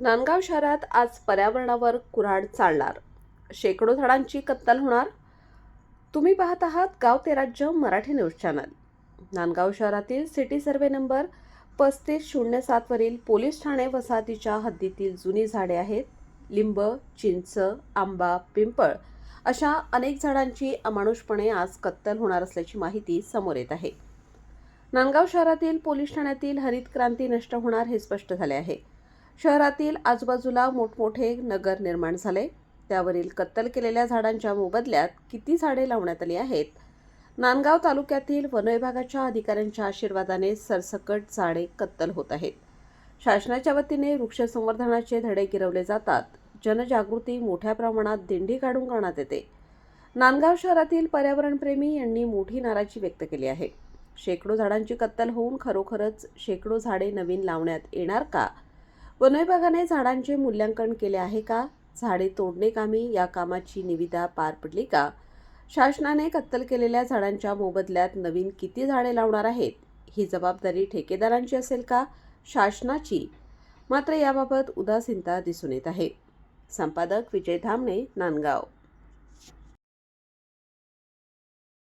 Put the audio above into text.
नांदगाव शहरात आज पर्यावरणावर कुऱ्हाड चालणार, शेकडो झाडांची कत्तल होणार. तुम्ही पाहत आहात गाव ते राज्य मराठी न्यूज चॅनल. नांदगाव शहरातील सिटी सर्वे नंबर 3507 वरील पोलीस ठाणे वसाहतीच्या हद्दीतील जुनी झाडे आहेत. लिंब, चिंच, आंबा, पिंपळ अशा अनेक झाडांची अमानुषपणे आज कत्तल होणार असल्याची माहिती समोर येत आहे. नांदगाव शहरातील पोलीस ठाण्यातील हरित क्रांती नष्ट होणार हे स्पष्ट झाले आहे. शहरातील आजूबाजूला मोठमोठे नगर निर्माण झाले. त्यावरील कत्तल केलेल्या झाडांच्या मोबदल्यात किती झाडे लावण्यात आली आहेत? नांदगाव तालुक्यातील वन विभागाच्या अधिकाऱ्यांच्या आशीर्वादाने सरसकट झाडे कत्तल होत आहेत. शासनाच्या वतीने वृक्ष संवर्धनाचे धडे गिरवले जातात. जनजागृती मोठ्या प्रमाणात दिंडी काढून करण्यात येते. नांदगाव शहरातील पर्यावरणप्रेमी यांनी मोठी नाराजी व्यक्त केली आहे. शेकडो झाडांची कत्तल होऊन खरोखरच शेकडो झाडे नवीन लावण्यात येणार का? वन विभागाने झाडांचे मूल्यांकन केले आहे का? झाडे तोडणे कामी या कामाची निविदा पार पडली का? शासनाने कत्तल केलेल्या झाडांच्या मोबदल्यात नवीन किती झाडे लावणार आहेत? ही जबाबदारी ठेकेदारांची असेल का शासनाची? मात्र याबाबत उदासीनता दिसून येत आहे. संपादक विजय धामणे, नांदगाव.